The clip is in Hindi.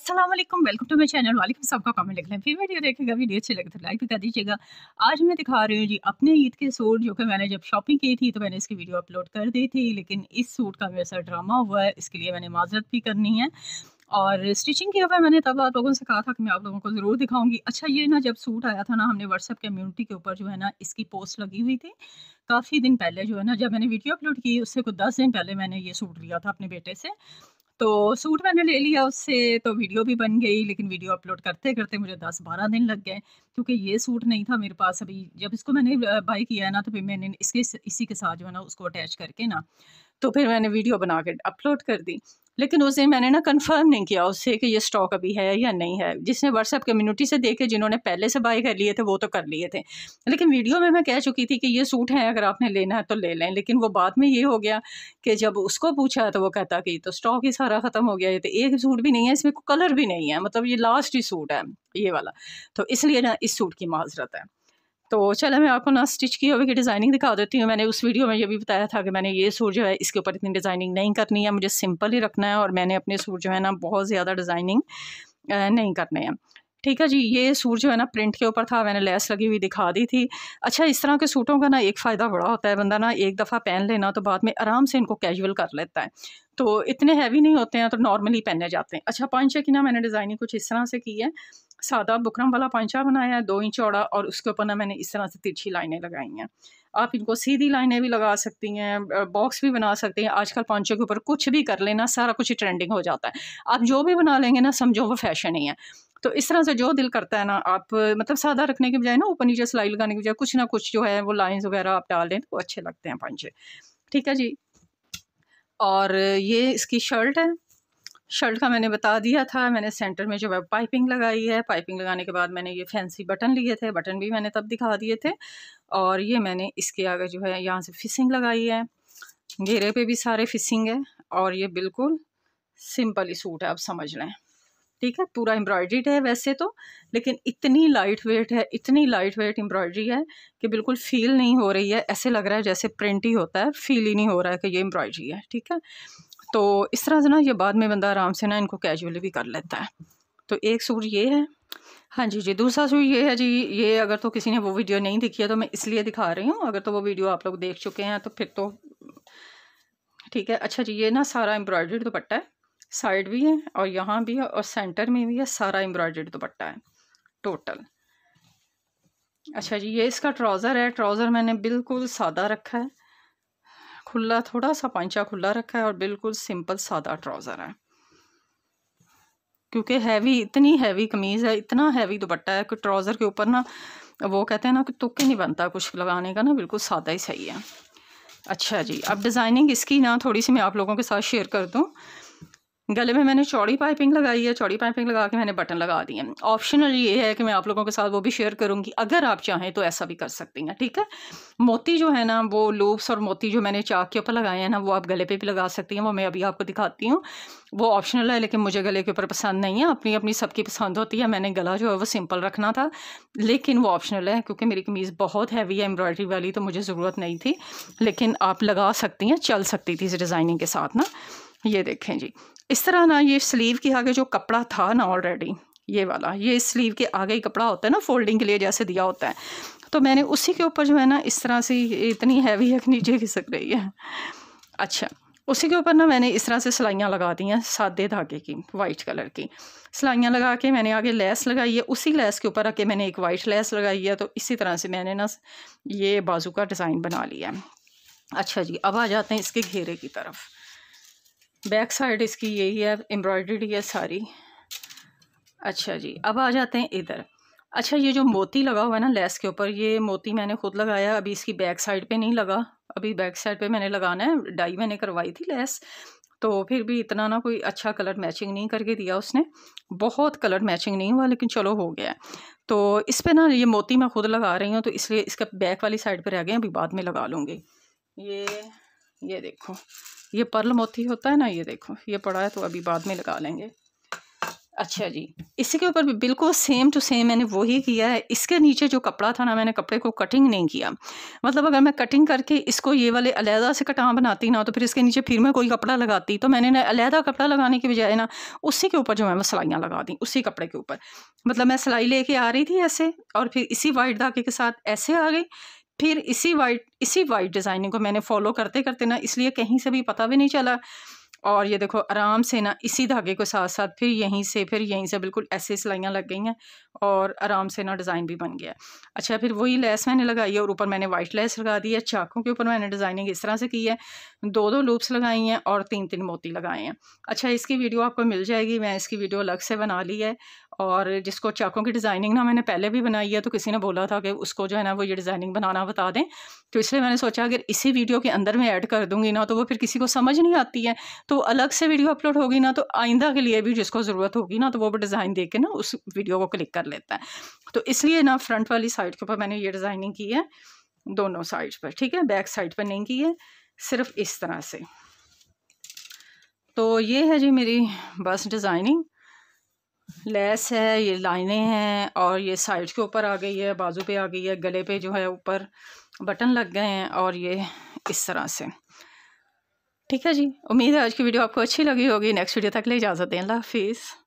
अस्सलाम वालेकुम, वेलकम टू माय चैनल। वालेकुम सबका कमेंट लिख लें, फिर वीडियो देखेगा, वीडियो अच्छी लगे तो लाइक भी कर दीजिएगा। आज मैं दिखा रही हूँ जी अपने ईद के सूट, जो कि मैंने जब शॉपिंग की थी तो मैंने इसकी वीडियो अपलोड कर दी थी, लेकिन इस सूट का मेरे साथ ड्रामा हुआ है, इसके लिए मैंने माजरत भी करनी है। और स्टिचिंग किया हुआ है मैंने, तब आप लोगों से कहा था कि मैं आप लोगों को ज़रूर दिखाऊंगी। अच्छा, ये ना जब सूट आया था ना, हमने व्हाट्सएप कम्युनिटी के ऊपर जो है ना इसकी पोस्ट लगी हुई थी काफ़ी दिन पहले, जो है ना जब मैंने वीडियो अपलोड की उससे कुछ 10 दिन पहले मैंने ये सूट लिया था अपने बेटे से। तो सूट मैंने ले लिया उससे, तो वीडियो भी बन गई, लेकिन वीडियो अपलोड करते-करते मुझे 10-12 दिन लग गए, क्योंकि ये सूट नहीं था मेरे पास अभी। जब इसको मैंने बाय किया है ना, तो फिर मैंने इसी के साथ जो है ना उसको अटैच करके ना, तो फिर मैंने वीडियो बना के अपलोड कर दी। लेकिन उस दिन मैंने ना कंफर्म नहीं किया उससे कि ये स्टॉक अभी है या नहीं है। जिसने व्हाट्सएप कम्युनिटी से देखे, जिन्होंने पहले से बाय कर लिए थे वो तो कर लिए थे, लेकिन वीडियो में मैं कह चुकी थी कि ये सूट हैं, अगर आपने लेना है तो ले लें। लेकिन वो बाद में ये हो गया कि जब उसको पूछा तो वो कहता कि तो स्टॉक ही सारा ख़त्म हो गया, ये तो एक सूट भी नहीं है, इसमें कलर भी नहीं है, मतलब ये लास्ट ही सूट है ये वाला। तो इसलिए ना इस सूट की माजरत है। तो चलो मैं आपको ना स्टिच की हुई की डिज़ाइनिंग दिखा देती हूँ। मैंने उस वीडियो में ये भी बताया था कि मैंने ये सूट जो है इसके ऊपर इतनी डिज़ाइनिंग नहीं करनी है, मुझे सिंपल ही रखना है, और मैंने अपने सूट जो है ना बहुत ज़्यादा डिज़ाइनिंग नहीं करने हैं। ठीक है जी, ये सूट जो है ना प्रिंट के ऊपर था, मैंने लेस लगी हुई दिखा दी थी। अच्छा, इस तरह के सूटों का ना एक फ़ायदा बड़ा होता है, बंदा ना एक दफ़ा पहन लेना तो बाद में आराम से इनको कैजुअल कर लेता है। तो इतने हैवी नहीं होते हैं, तो नॉर्मली पहने जाते हैं। अच्छा, पांचे की ना मैंने डिज़ाइनिंग कुछ इस तरह से की है। सादा बुकरम वाला पांचा बनाया है 2 इंच चौड़ा, और उसके ऊपर ना मैंने इस तरह से तिरछी लाइनें लगाई हैं। आप इनको सीधी लाइनें भी लगा सकती हैं, बॉक्स भी बना सकती हैं। आजकल पांचों के ऊपर कुछ भी कर लेना, सारा कुछ ही ट्रेंडिंग हो जाता है। आप जो भी बना लेंगे ना, समझो वो फैशन ही है। तो इस तरह से जो दिल करता है ना, आप मतलब सादा रखने के बजाय ना ऊपर नीचे सिलाई लगाने के बजाय कुछ ना कुछ जो है वो लाइंस वगैरह आप डाल दें तो वो अच्छे लगते हैं पांचे। ठीक है जी। और ये इसकी शर्ट है। शर्ट का मैंने बता दिया था, मैंने सेंटर में जो है पाइपिंग लगाई है। पाइपिंग लगाने के बाद मैंने ये फैंसी बटन लिए थे, बटन भी मैंने तब दिखा दिए थे। और ये मैंने इसके आगे जो है यहाँ से फिसिंग लगाई है, घेरे पे भी सारे फिसिंग है। और ये बिल्कुल सिंपल ही सूट है, आप समझ लें। ठीक है, पूरा एम्ब्रॉयड्रीड है वैसे तो, लेकिन इतनी लाइट वेट है, इतनी लाइट वेट एम्ब्रॉयड्री है कि बिल्कुल फील नहीं हो रही है, ऐसे लग रहा है जैसे प्रिंट ही होता है, फील ही नहीं हो रहा है कि ये एम्ब्रॉयड्री है। ठीक है, तो इस तरह से ना ये बाद में बंदा आराम से ना इनको कैजुअली भी कर लेता है। तो एक सूट ये है। हाँ जी जी, दूसरा सूट ये है जी। ये अगर तो किसी ने वो वीडियो नहीं देखी है तो मैं इसलिए दिखा रही हूँ, अगर तो वो वीडियो आप लोग देख चुके हैं तो फिर तो ठीक है। अच्छा जी, ये ना सारा एम्ब्रॉयडर्ड दुपट्टा है, साइड भी है और यहाँ भी है और सेंटर में भी है, सारा एम्ब्रॉयडर्ड दुपट्टा है टोटल। अच्छा जी, ये इसका ट्राउज़र है। ट्राउज़र मैंने बिल्कुल सादा रखा है, खुला, थोड़ा सा पांचा खुला रखा है और बिल्कुल सिंपल सादा ट्राउज़र है, क्योंकि हैवी, इतनी हैवी कमीज़ है, इतना हैवी दुपट्टा है कि ट्राउज़र के ऊपर ना वो कहते हैं ना कि तुक ही नहीं बनता कुछ लगाने का, ना बिल्कुल सादा ही सही है। अच्छा जी, अब डिज़ाइनिंग इसकी ना थोड़ी सी मैं आप लोगों के साथ शेयर कर दूँ। गले में मैंने चौड़ी पाइपिंग लगाई है, चौड़ी पाइपिंग लगा के मैंने बटन लगा दिए हैं। ऑप्शनल ये है कि मैं आप लोगों के साथ वो भी शेयर करूँगी, अगर आप चाहें तो ऐसा भी कर सकती हैं। ठीक है, मोती जो है ना, वो लूप्स और मोती जो मैंने चाक के ऊपर लगाए हैं ना, वो आप गले पे भी लगा सकती हैं, वो मैं अभी आपको दिखाती हूँ। वो ऑप्शनल है, लेकिन मुझे गले के ऊपर पसंद नहीं है, अपनी अपनी सबकी पसंद होती है। मैंने गला जो है वो सिंपल रखना था, लेकिन वो ऑप्शनल है, क्योंकि मेरी कमीज़ बहुत हैवी है एम्ब्रॉयडरी वाली, तो मुझे ज़रूरत नहीं थी, लेकिन आप लगा सकती हैं, चल सकती थी इस डिज़ाइनिंग के साथ ना। ये देखें जी, इस तरह ना ये स्लीव के आगे जो कपड़ा था ना ऑलरेडी, ये वाला, ये स्लीव के आगे ही कपड़ा होता है ना, फोल्डिंग के लिए जैसे दिया होता है, तो मैंने उसी के ऊपर जो है ना इस तरह से, इतनी हैवी है कि नीचे खिसक रही है। अच्छा, उसी के ऊपर ना मैंने इस तरह से सिलाइयाँ लगा दी हैं, सादे धागे की, वाइट कलर की सिलाइयाँ लगा के मैंने आगे लेस लगाई है, उसी लेस के ऊपर आके मैंने एक वाइट लेस लगाई है। तो इसी तरह से मैंने ना ये बाजू का डिज़ाइन बना लिया है। अच्छा जी, अब आ जाते हैं इसके घेरे की तरफ। बैक साइड इसकी यही है, एम्ब्रॉयडरी है सारी। अच्छा जी, अब आ जाते हैं इधर। अच्छा, ये जो मोती लगा हुआ है ना लेस के ऊपर, ये मोती मैंने खुद लगाया, अभी इसकी बैक साइड पे नहीं लगा, अभी बैक साइड पे मैंने लगाना है। डाई मैंने करवाई थी लेस, तो फिर भी इतना ना कोई अच्छा कलर मैचिंग नहीं करके दिया उसने, बहुत कलर मैचिंग नहीं हुआ, लेकिन चलो हो गया। तो इस पर ना ये मोती मैं खुद लगा रही हूँ, तो इसलिए इसका बैक वाली साइड पर रह गए, अभी बाद में लगा लूँगी। ये देखो, ये पर्ल मोती होता है ना, ये देखो ये पड़ा है, तो अभी बाद में लगा लेंगे। अच्छा जी, इसी के ऊपर भी बिल्कुल सेम टू सेम मैंने वही किया है। इसके नीचे जो कपड़ा था ना, मैंने कपड़े को कटिंग नहीं किया। मतलब अगर मैं कटिंग करके इसको ये वाले अलहदा से कटां बनाती ना, तो फिर इसके नीचे फिर मैं कोई कपड़ा लगाती, तो मैंने ना अलहदा कपड़ा लगाने की बजाय ना उसी के ऊपर जो है वो सिलाइयाँ लगा दी, उसी कपड़े के ऊपर। मतलब मैं सिलाई लेके आ रही थी ऐसे, और फिर इसी वाइट धागे के साथ ऐसे आ गई, फिर इसी वाइट डिज़ाइनिंग को मैंने फ़ॉलो करते-करते ना, इसलिए कहीं से भी पता भी नहीं चला। और ये देखो आराम से ना इसी धागे के साथ-साथ फिर यहीं से बिल्कुल ऐसे सिलाइयाँ लग गई हैं, और आराम से ना डिज़ाइन भी बन गया। अच्छा, फिर वही लेस मैंने लगाई है और ऊपर मैंने वाइट लेस लगा दी है। चाकों के ऊपर मैंने डिज़ाइनिंग इस तरह से की है, 2-2 लूप्स लगाई हैं और 3-3 मोती लगाए हैं। अच्छा, इसकी वीडियो आपको मिल जाएगी, मैं इसकी वीडियो अलग से बना ली है। और जिसको चाकों की डिज़ाइनिंग ना मैंने पहले भी बनाई है, तो किसी ने बोला था कि उसको जो है ना वो ये डिज़ाइनिंग बनाना बता दें, तो इसलिए मैंने सोचा अगर इसी वीडियो के अंदर मैं ऐड कर दूँगी ना, तो वो फिर किसी को समझ नहीं आती है। तो अलग से वीडियो अपलोड होगी ना, तो आइंदा के लिए भी जिसको ज़रूरत होगी ना, तो वो भी डिज़ाइन देख के ना उस वीडियो को क्लिक कर लेता है। तो इसलिए ना फ्रंट वाली साइड के ऊपर मैंने ये डिज़ाइनिंग की है, दोनों साइड्स पर, ठीक है? बैक साइड पर नहीं की है, सिर्फ़ इस तरह से। तो ये है जी मेरी बस डिज़ाइनिंग। लेस है, ये लाइनें हैं, और ये साइड के ऊपर आ गई है, बाजू पे आ गई है, गले पे जो है ऊपर बटन लग गए हैं, और ये इस तरह से। ठीक है जी, उम्मीद है आज की वीडियो आपको अच्छी लगी होगी। नेक्स्ट वीडियो तक के लिए इजाज़त दें। अल्लाह हाफ़िज़।